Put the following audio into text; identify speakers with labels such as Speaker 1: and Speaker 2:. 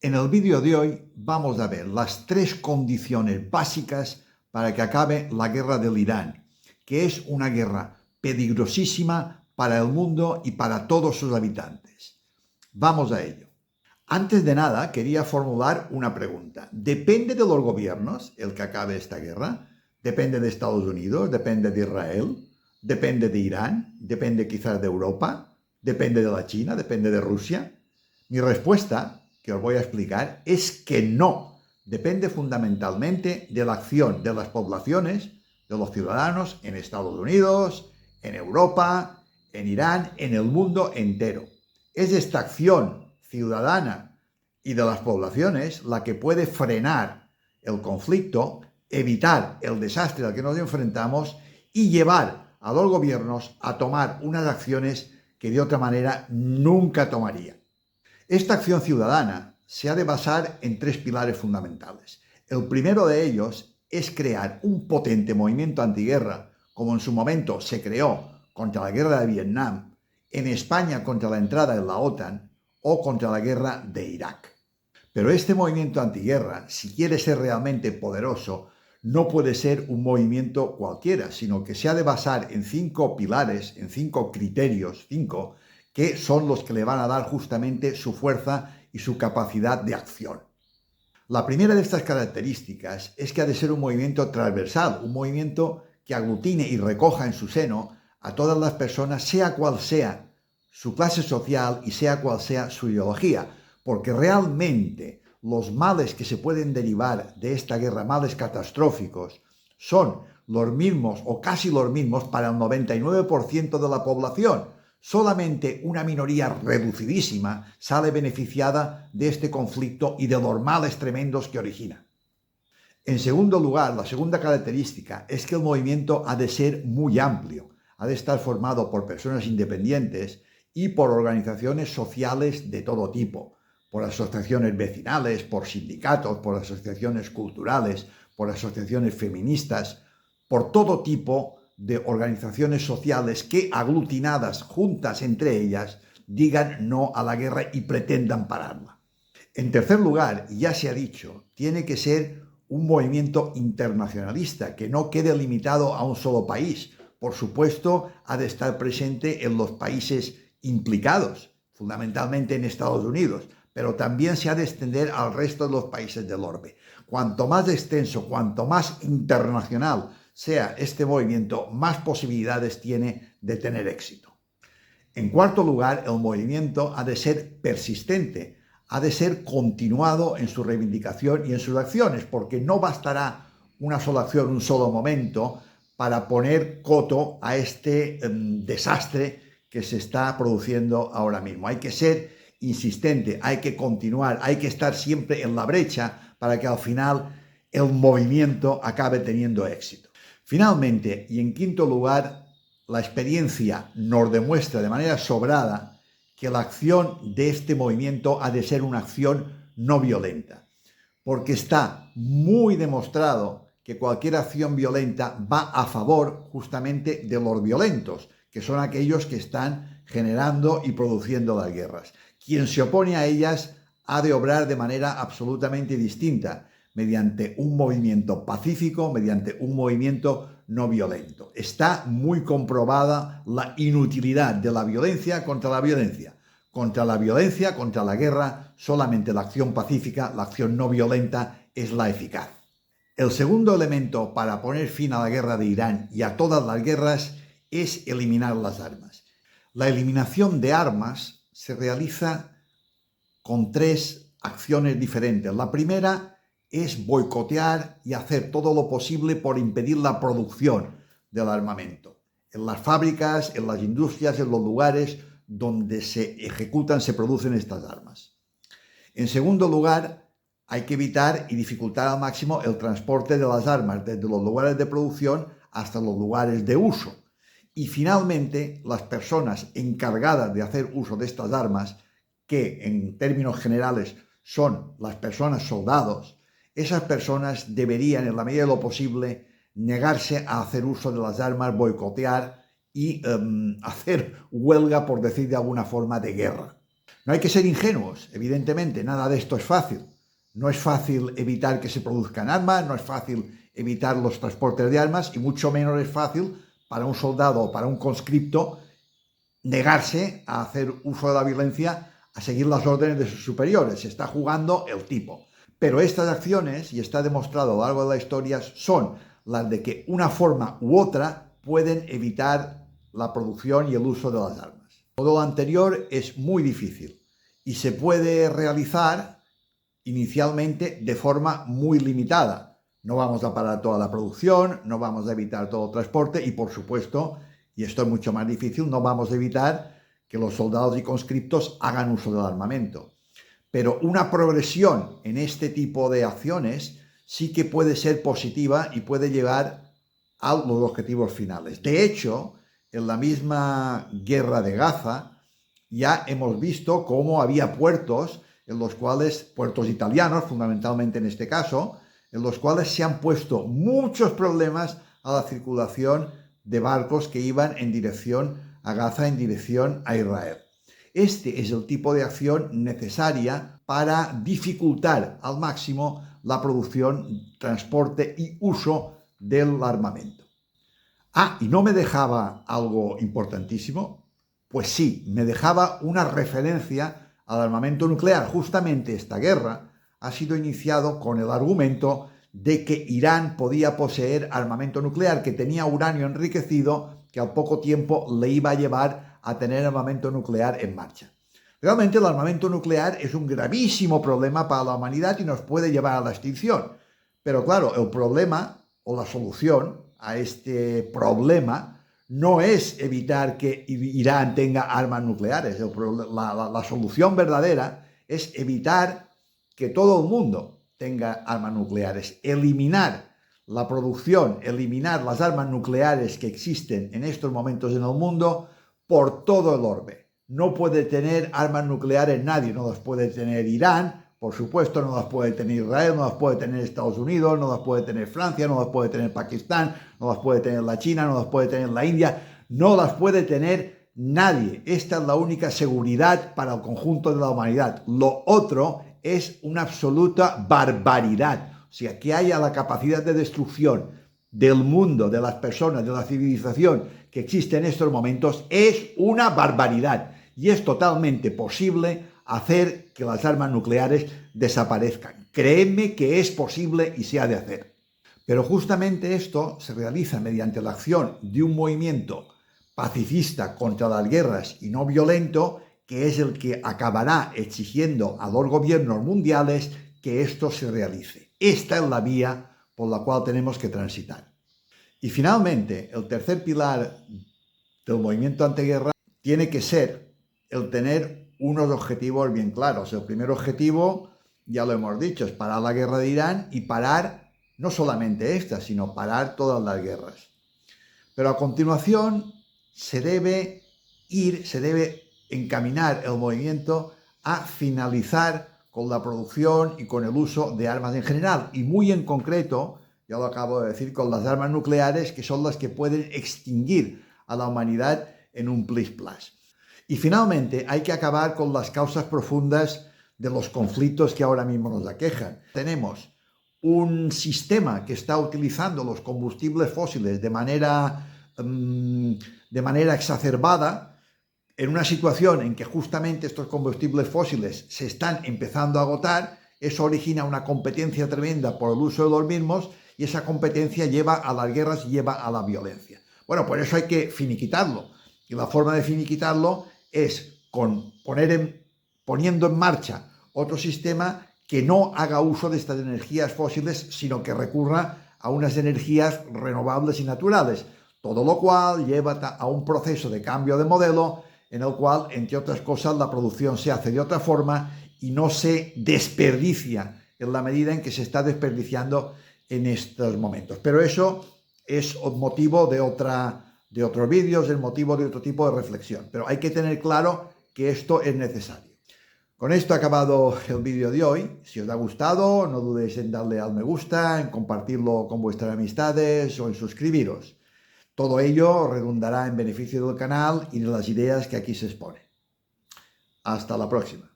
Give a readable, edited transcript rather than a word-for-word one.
Speaker 1: En el vídeo de hoy vamos a ver las 3 condiciones básicas para que acabe la guerra del Irán, que es una guerra peligrosísima para el mundo y para todos sus habitantes. Vamos a ello. Antes de nada, quería formular una pregunta. ¿Depende de los gobiernos el que acabe esta guerra? ¿Depende de Estados Unidos? ¿Depende de Israel? ¿Depende de Irán? ¿Depende quizás de Europa? ¿Depende de la China? ¿Depende de Rusia? Mi respuesta, que os voy a explicar, es que no. Depende fundamentalmente de la acción de las poblaciones, de los ciudadanos en Estados Unidos, en Europa, en Irán, en el mundo entero. Es esta acción ciudadana y de las poblaciones la que puede frenar el conflicto, evitar el desastre al que nos enfrentamos y llevar a los gobiernos a tomar unas acciones que de otra manera nunca tomarían. Esta acción ciudadana se ha de basar en 3 pilares fundamentales. El primero de ellos es crear un potente movimiento antiguerra, como en su momento se creó contra la guerra de Vietnam, en España contra la entrada en la OTAN o contra la guerra de Irak. Pero este movimiento antiguerra, si quiere ser realmente poderoso, no puede ser un movimiento cualquiera, sino que se ha de basar en 5 pilares, en 5 criterios, que son los que le van a dar justamente su fuerza y su capacidad de acción. La primera de estas características es que ha de ser un movimiento transversal, un movimiento que aglutine y recoja en su seno a todas las personas, sea cual sea su clase social y sea cual sea su ideología, porque realmente los males que se pueden derivar de esta guerra, males catastróficos, son los mismos o casi los mismos para el 99% de la población. Solamente una minoría reducidísima sale beneficiada de este conflicto y de los males tremendos que origina. En segundo lugar, la segunda característica es que el movimiento ha de ser muy amplio, ha de estar formado por personas independientes y por organizaciones sociales de todo tipo, por asociaciones vecinales, por sindicatos, por asociaciones culturales, por asociaciones feministas, por todo tipo de organizaciones sociales que, aglutinadas juntas entre ellas, digan no a la guerra y pretendan pararla. En tercer lugar, ya se ha dicho, tiene que ser un movimiento internacionalista, que no quede limitado a un solo país. Por supuesto, ha de estar presente en los países implicados, fundamentalmente en Estados Unidos, pero también se ha de extender al resto de los países del orbe. Cuanto más extenso, cuanto más internacional sea este movimiento, más posibilidades tiene de tener éxito. En cuarto lugar, el movimiento ha de ser persistente, ha de ser continuado en su reivindicación y en sus acciones, porque no bastará una sola acción, un solo momento, para poner coto a este desastre que se está produciendo ahora mismo. Hay que ser insistente, hay que continuar, hay que estar siempre en la brecha para que al final el movimiento acabe teniendo éxito. Finalmente, y en quinto lugar, la experiencia nos demuestra de manera sobrada que la acción de este movimiento ha de ser una acción no violenta, porque está muy demostrado que cualquier acción violenta va a favor justamente de los violentos, que son aquellos que están generando y produciendo las guerras. Quien se opone a ellas ha de obrar de manera absolutamente distinta, mediante un movimiento pacífico, mediante un movimiento no violento. Está muy comprobada la inutilidad de la violencia contra la violencia. Contra la violencia, contra la guerra, solamente la acción pacífica, la acción no violenta es la eficaz. El segundo elemento para poner fin a la guerra de Irán y a todas las guerras es eliminar las armas. La eliminación de armas se realiza con 3 acciones diferentes. La primera es boicotear y hacer todo lo posible por impedir la producción del armamento. En las fábricas, en las industrias, en los lugares donde se ejecutan, se producen estas armas. En segundo lugar, hay que evitar y dificultar al máximo el transporte de las armas desde los lugares de producción hasta los lugares de uso. Y finalmente, las personas encargadas de hacer uso de estas armas, que en términos generales son las personas soldados, esas personas deberían, en la medida de lo posible, negarse a hacer uso de las armas, boicotear y hacer huelga, por decir de alguna forma, de guerra. No hay que ser ingenuos, evidentemente, nada de esto es fácil. No es fácil evitar que se produzcan armas, no es fácil evitar los transportes de armas y mucho menos es fácil para un soldado o para un conscripto negarse a hacer uso de la violencia, a seguir las órdenes de sus superiores. Se está jugando el tipo. Pero estas acciones, y está demostrado a lo largo de la historia, son las de que una forma u otra pueden evitar la producción y el uso de las armas. Todo lo anterior es muy difícil y se puede realizar inicialmente de forma muy limitada. No vamos a parar toda la producción, no vamos a evitar todo el transporte y, por supuesto, y esto es mucho más difícil, no vamos a evitar que los soldados y conscriptos hagan uso del armamento. Pero una progresión en este tipo de acciones sí que puede ser positiva y puede llevar a los objetivos finales. De hecho, en la misma guerra de Gaza ya hemos visto cómo había puertos en los cuales, puertos italianos fundamentalmente en este caso, en los cuales se han puesto muchos problemas a la circulación de barcos que iban en dirección a Gaza, en dirección a Israel. Este es el tipo de acción necesaria para dificultar al máximo la producción, transporte y uso del armamento. Ah, y no me dejaba algo importantísimo. Pues sí, me dejaba una referencia al armamento nuclear. Justamente esta guerra ha sido iniciado con el argumento de que Irán podía poseer armamento nuclear, que tenía uranio enriquecido, que al poco tiempo le iba a llevar a tener armamento nuclear en marcha. Realmente el armamento nuclear es un gravísimo problema para la humanidad y nos puede llevar a la extinción. Pero claro, el problema o la solución a este problema no es evitar que Irán tenga armas nucleares. La solución verdadera es evitar que todo el mundo tenga armas nucleares, eliminar la producción, eliminar las armas nucleares que existen en estos momentos en el mundo por todo el orbe. No puede tener armas nucleares nadie, no las puede tener Irán, por supuesto, no las puede tener Israel, no las puede tener Estados Unidos, no las puede tener Francia, no las puede tener Pakistán, no las puede tener la China, no las puede tener la India, no las puede tener nadie. Esta es la única seguridad para el conjunto de la humanidad. Lo otro es una absoluta barbaridad. O sea, que haya la capacidad de destrucción del mundo, de las personas, de la civilización que existe en estos momentos, es una barbaridad. Y es totalmente posible hacer que las armas nucleares desaparezcan. Créeme que es posible y se ha de hacer. Pero justamente esto se realiza mediante la acción de un movimiento pacifista contra las guerras y no violento, que es el que acabará exigiendo a los gobiernos mundiales que esto se realice. Esta es la vía por la cual tenemos que transitar. Y finalmente, el tercer pilar del movimiento antiguerra tiene que ser el tener unos objetivos bien claros. El primer objetivo, ya lo hemos dicho, es parar la guerra de Irán y parar no solamente esta, sino parar todas las guerras. Pero a continuación se debe encaminar el movimiento a finalizar con la producción y con el uso de armas en general, y muy en concreto, ya lo acabo de decir, con las armas nucleares, que son las que pueden extinguir a la humanidad en un plis-plas. Y finalmente hay que acabar con las causas profundas de los conflictos que ahora mismo nos aquejan. Tenemos un sistema que está utilizando los combustibles fósiles de manera exacerbada, en una situación en que justamente estos combustibles fósiles se están empezando a agotar. Eso origina una competencia tremenda por el uso de los mismos y esa competencia lleva a las guerras y lleva a la violencia. Bueno, por eso hay que finiquitarlo. Y la forma de finiquitarlo es poniendo en marcha otro sistema que no haga uso de estas energías fósiles, sino que recurra a unas energías renovables y naturales. Todo lo cual lleva a un proceso de cambio de modelo en el cual, entre otras cosas, la producción se hace de otra forma y no se desperdicia en la medida en que se está desperdiciando en estos momentos. Pero eso es motivo de otros vídeos, es motivo de otro tipo de reflexión. Pero hay que tener claro que esto es necesario. Con esto ha acabado el vídeo de hoy. Si os ha gustado, no dudéis en darle al me gusta, en compartirlo con vuestras amistades o en suscribiros. Todo ello redundará en beneficio del canal y de las ideas que aquí se exponen. Hasta la próxima.